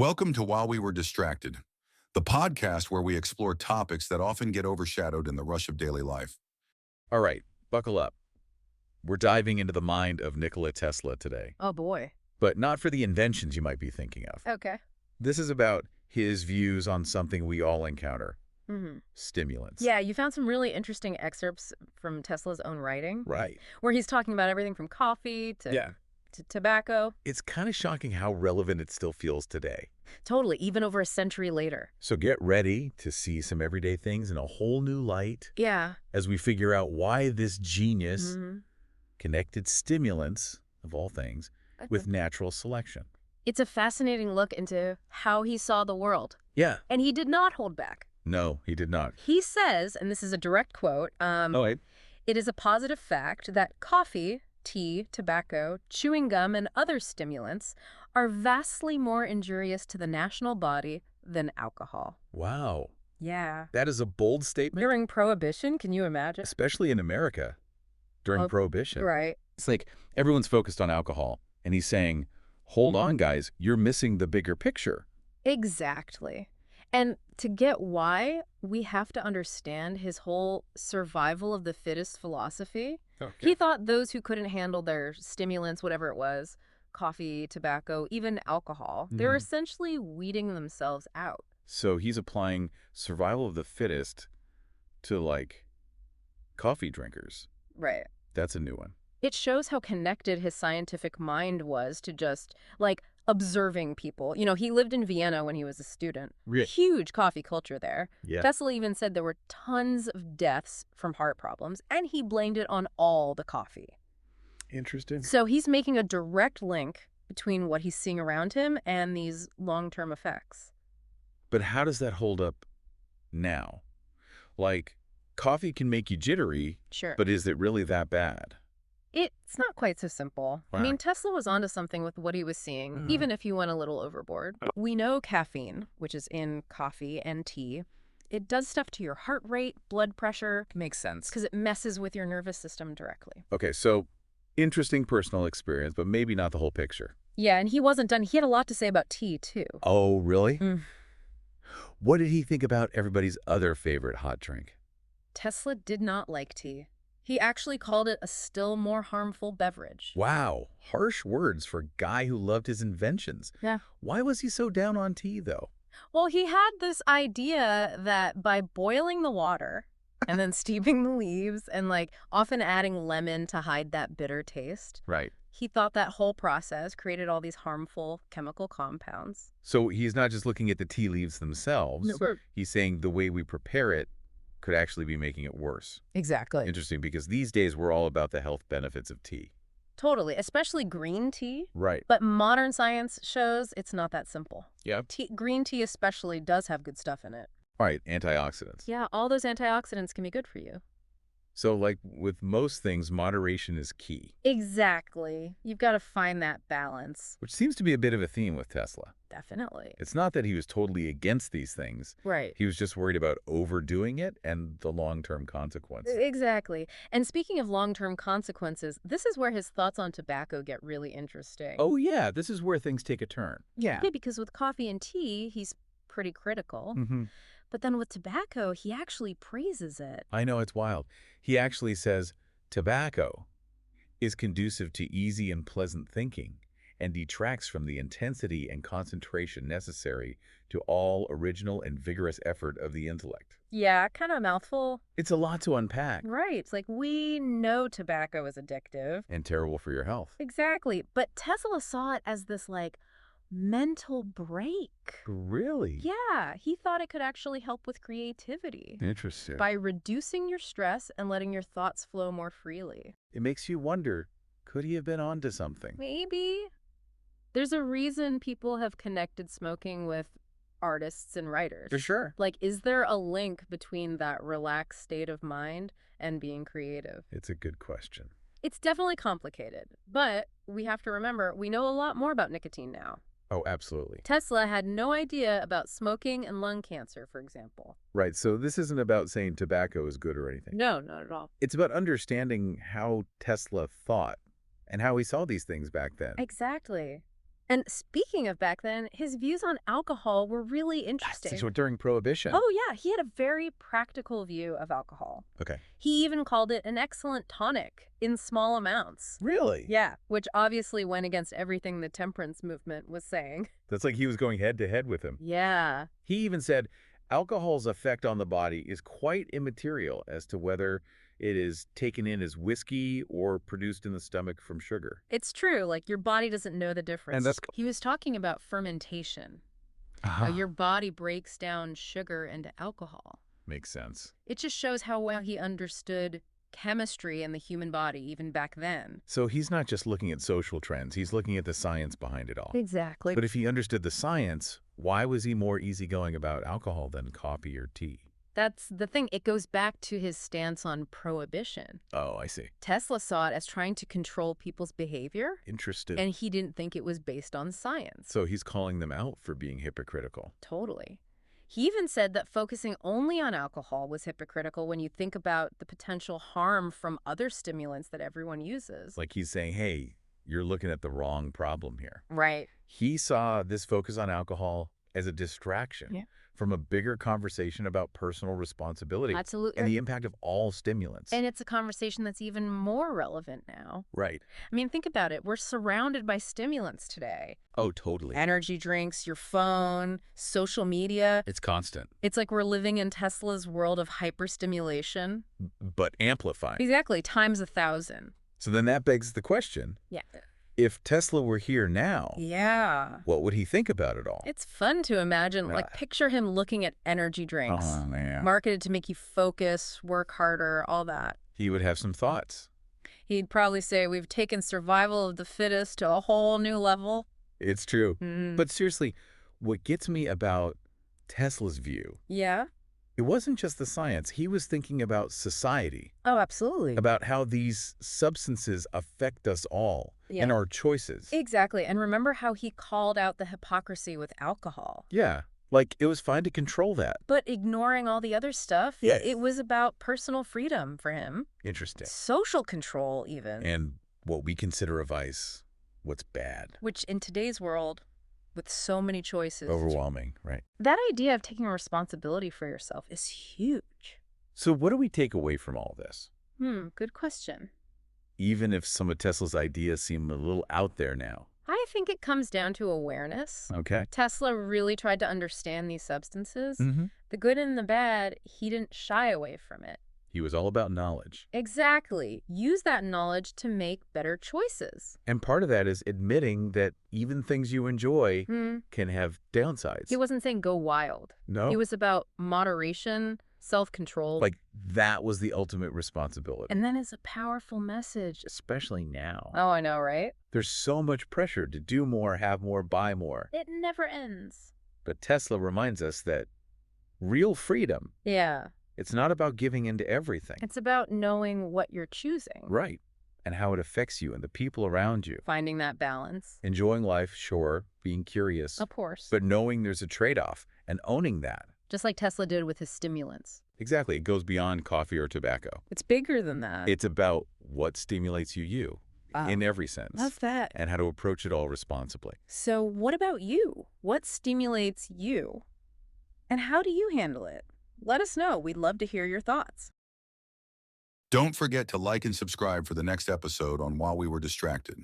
Welcome to While We Were Distracted, the podcast where we explore topics that often get overshadowed in the rush of daily life. All right, buckle up. We're diving into the mind of Nikola Tesla today, Oh boy. but not for the inventions you might be thinking of. Okay. This is about his views on something we all encounter, hmm stimulants. Yeah, you found some really interesting excerpts from Tesla's own writing, Right. where he's talking about everything from coffee to, Yeah. to tobacco. It's kind of shocking how relevant it still feels today. Totally, even over a century later. So get ready to see some everyday things in a whole new light Yeah. as we figure out why this genius hmm connected stimulants, of all things, with natural selection. It's a fascinating look into how he saw the world. Yeah. And he did not hold back. No, he did not. He says, and this is a direct quote, Oh, wait. it is a positive fact that coffee, tea, tobacco, chewing gum, and other stimulants are vastly more injurious to the national body than alcohol. Wow. Yeah. That is a bold statement. During Prohibition, can you imagine? Especially in America during Oh, Prohibition. Right. It's like everyone's focused on alcohol, and he's saying, hold on, guys, you're missing the bigger picture. Exactly. And to get why, we have to understand his whole survival of the fittest philosophy. He thought those who couldn't handle their stimulants, whatever it was, coffee, tobacco, even alcohol, they're essentially weeding themselves out. So he's applying survival of the fittest to, like, coffee drinkers. Right. That's a new one. It shows how connected his scientific mind was to just, like, observing people. You know, he lived in Vienna when he was a student. Really? Huge coffee culture there. Yeah. Tesla even said there were tons of deaths from heart problems, and he blamed it on all the coffee. Interesting. So he's making a direct link between what he's seeing around him and these long-term effects. But how does that hold up now? Like, coffee can make you jittery, Sure. but is it really that bad? It's not quite so simple. I Wow. mean, Tesla was onto something with what he was seeing, even if he went a little overboard. We know caffeine, which is in coffee and tea, it does stuff to your heart rate, blood pressure, Makes sense. because it messes with your nervous system directly. Okay, so interesting personal experience, but maybe not the whole picture. Yeah, and he wasn't done. He had a lot to say about tea, too. Oh, really? Mm. What did he think about everybody's other favorite hot drink? Tesla did not like tea. He actually called it a still more harmful beverage. Wow, harsh words for a guy who loved his inventions. Yeah. Why was he so down on tea, though? Well, he had this idea that by boiling the water and then steeping the leaves and like often adding lemon to hide that bitter taste, Right. he thought that whole process created all these harmful chemical compounds. So he's not just looking at the tea leaves themselves. No. He's saying the way we prepare it could actually be making it worse. Exactly. Interesting, because these days we're all about the health benefits of tea. Totally, especially green tea. Right. But modern science shows it's not that simple. Yeah. Green tea especially does have good stuff in it. All right, antioxidants. Yeah, all those antioxidants can be good for you. So like with most things, moderation is key, Exactly. You've got to find that balance. which seems to be a bit of a theme with Tesla. Definitely. It's not that he was totally against these things. Right. He was just worried about overdoing it and the long-term consequences. Exactly. And speaking of long-term consequences, this is where his thoughts on tobacco get really interesting. Oh yeah, this is where things take a turn. Yeah. Yeah, because with coffee and tea, he's pretty critical. Mm-hmm. But then with tobacco, he actually praises it. I know, it's wild. He actually says, tobacco is conducive to easy and pleasant thinking and detracts from the intensity and concentration necessary to all original and vigorous effort of the intellect. Yeah, kind of a mouthful. It's a lot to unpack Right. It's like we know tobacco is addictive. and terrible for your health. Exactly. But Tesla saw it as this like mental break. Really? Yeah, he thought it could actually help with creativity Interesting. by reducing your stress and letting your thoughts flow more freely. It makes you wonder, could he have been onto something? Maybe. There's a reason people have connected smoking with artists and writers. For sure. Like, is there a link between that relaxed state of mind and being creative? It's a good question. It's definitely complicated, but we have to remember we know a lot more about nicotine now. Oh, absolutely. Tesla had no idea about smoking and lung cancer, for example. Right, so this isn't about saying tobacco is good or anything. No, not at all. It's about understanding how Tesla thought and how he saw these things back then. Exactly. And speaking of back then, his views on alcohol were really interesting. So during Prohibition. Oh, yeah. He had a very practical view of alcohol. Okay. He even called it an excellent tonic in small amounts. Really? Yeah, which obviously went against everything the temperance movement was saying. That's like he was going head to head with him. Yeah. He even said alcohol's effect on the body is quite immaterial as to whether it is taken in as whiskey or produced in the stomach from sugar. It's true. Like, your body doesn't know the difference. And that's... He was talking about fermentation. How your body breaks down sugar into alcohol. Makes sense. It just shows how well he understood chemistry and the human body even back then. So he's not just looking at social trends, he's looking at the science behind it all. Exactly. But if he understood the science, why was he more easygoing about alcohol than coffee or tea? That's the thing. It goes back to his stance on prohibition. Oh, I see. Tesla saw it as trying to control people's behavior. Interesting. And he didn't think it was based on science. So he's calling them out for being hypocritical. Totally. He even said that focusing only on alcohol was hypocritical when you think about the potential harm from other stimulants that everyone uses. Like he's saying, hey, you're looking at the wrong problem here. Right. He saw this focus on alcohol as a distraction from a bigger conversation about personal responsibility. Absolutely. And the impact of all stimulants. And it's a conversation that's even more relevant now. Right. I mean, think about it. We're surrounded by stimulants today. Oh, totally. Energy drinks, your phone, social media. It's constant. It's like we're living in Tesla's world of hyperstimulation. But amplified. Exactly. Times 1,000. So then that begs the question. Yeah. If Tesla were here now, what would he think about it all? It's fun to imagine, like, picture him looking at energy drinks, marketed to make you focus, work harder, all that. He would have some thoughts. He'd probably say, we've taken survival of the fittest to a whole new level. It's true. But seriously, what gets me about Tesla's view, it wasn't just the science. He was thinking about society. Oh, absolutely. About how these substances affect us all and our choices. Exactly. And remember how he called out the hypocrisy with alcohol. Yeah. Like, it was fine to control that. But ignoring all the other stuff, it was about personal freedom for him. Interesting. Social control, even. And what we consider a vice, what's bad. Which, in today's world, with so many choices. Overwhelming, right? That idea of taking responsibility for yourself is huge. So what do we take away from all this? Good question. Even if some of Tesla's ideas seem a little out there now. I think it comes down to awareness. Okay. Tesla really tried to understand these substances. The good and the bad, he didn't shy away from it. He was all about knowledge. Exactly. Use that knowledge to make better choices. And part of that is admitting that even things you enjoy can have downsides. He wasn't saying go wild. No. He was about moderation, self-control. Like, that was the ultimate responsibility. And then it's a powerful message. Especially now. Oh, I know, right? There's so much pressure to do more, have more, buy more. It never ends. But Tesla reminds us that real freedom, it's not about giving in to everything. It's about knowing what you're choosing. Right. And how it affects you and the people around you. Finding that balance. Enjoying life, sure, being curious. Of course. But knowing there's a trade-off and owning that. Just like Tesla did with his stimulants. Exactly. It goes beyond coffee or tobacco. It's bigger than that. It's about what stimulates you in every sense. Love that. And how to approach it all responsibly. So what about you? What stimulates you? And how do you handle it? Let us know. We'd love to hear your thoughts. Don't forget to like and subscribe for the next episode on While We Were Distracted.